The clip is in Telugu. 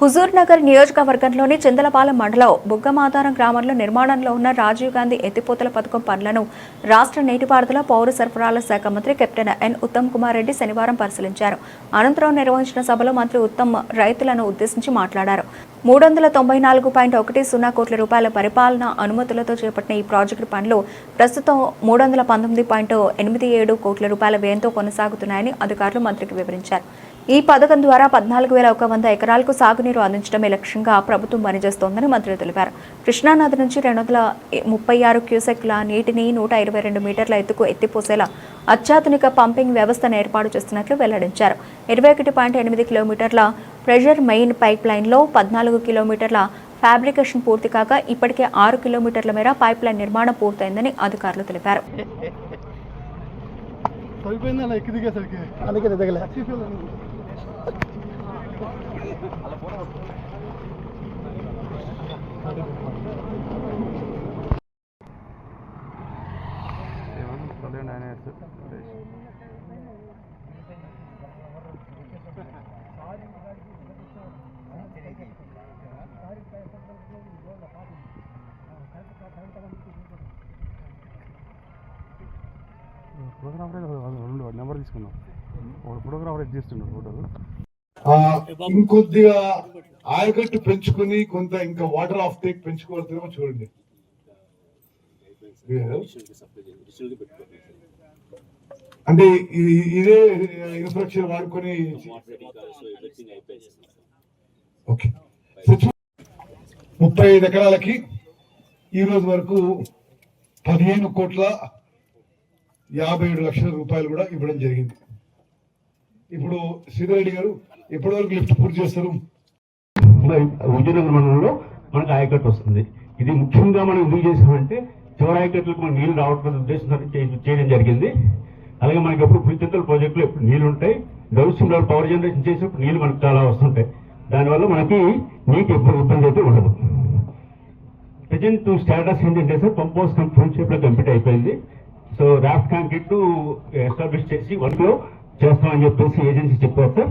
హుజూర్ నగర్ నియోజకవర్గంలోని చింతలపాలెం మండలం బుగ్గమాతారం గ్రామంలో నిర్మాణంలో ఉన్న రాజీవ్ గాంధీ ఎత్తిపోతల పథకం పనులను రాష్ట్ర నీటిపారుదల పౌర సరఫరాల శాఖ మంత్రి కెప్టెన్ ఎన్ ఉత్తమ్ కుమార్ రెడ్డి శనివారం పరిశీలించారు. అనంతరం నిర్వహించిన సభలో మంత్రి ఉత్తమ్ రైతులను ఉద్దేశించి మాట్లాడారు. 394.10 కోట్ల రూపాయల పరిపాలన అనుమతులతో చేపట్టిన ఈ ప్రాజెక్టు పనులు ప్రస్తుతం 319.87 కోట్ల రూపాయల వ్యయంతో కొనసాగుతున్నాయని అధికారులు మంత్రికి వివరించారు. ఈ పథకం ద్వారా 14,100 ఎకరాలకు సాగునీరు అందించడమే లక్ష్యంగా ప్రభుత్వం పనిచేస్తోందని మంత్రి తెలిపారు. కృష్ణానది నుంచి 236 క్యూసెక్ల నీటిని 122 మీటర్ల ఎత్తుకు ఎత్తిపోసేలా అత్యాధునిక పంపింగ్ వ్యవస్థను ఏర్పాటు చేస్తున్నట్లు వెల్లడించారు. 21.8 కిలోమీటర్ల ప్రెషర్ మెయిన్ పైప్ లైన్లో 14 కిలోమీటర్ల ఫ్యాబ్రికేషన్ పూర్తి కాగా ఇప్పటికే 6 కిలోమీటర్ల మేర పైప్ లైన్ నిర్మాణం పూర్తయిందని అధికారులు తెలిపారు. నెంబర్ తీసుకున్నాం. ఫోటోగ్రాఫర్ చేస్తున్నాడు ఫోటోలు. ఇంకొద్దిగా ఆయకట్టు పెంచుకుని కొంత ఇంకా వాటర్ ఆఫ్ టేక్ పెంచుకోవాల్సిందేమో చూడండి. అంటే ఇదే ఇన్ఫ్రాస్ట్రక్చర్ వాడుకొని ఓకే 35 ఎకరాలకి ఈ రోజు వరకు 15,57 రూపాయలు కూడా ఇవ్వడం జరిగింది. ఇప్పుడు శ్రీధరెడ్డి గారు ఎప్పటి వరకు లిఫ్ట్ పూర్తి చేస్తారు? హుజూర్ నగర్ మండలంలో మనకు ఆయకట్టు వస్తుంది. ఇది ముఖ్యంగా మనం ఎందుకు చేసామంటే చివరి ఆయకట్టులకు మనకు నీళ్లు రావడం ఉద్దేశంతో చేయడం జరిగింది. అలాగే మనకి ఎప్పుడు పులిచింతల ప్రాజెక్టులో ఎప్పుడు నీళ్లు ఉంటాయి, డౌన్స్ట్రీమ్ లెవెల్ పవర్ జనరేషన్ చేసినప్పుడు నీళ్లు మనకు చాలా వస్తుంటాయి. దానివల్ల మనకి నీటి ఇబ్బంది అయితే ఉండదు. ప్రజెంట్ స్టేటస్ ఏంటంటే sir pump house full shape లో కంప్లీట్ అయిపోయింది. సో రాఫ్ట్ కాంక్రీట్ ఎస్టాబ్లిష్ చేసి 1 లో చేస్తామని చెప్పేసి ఏజెన్సీ చెప్పారు సార్.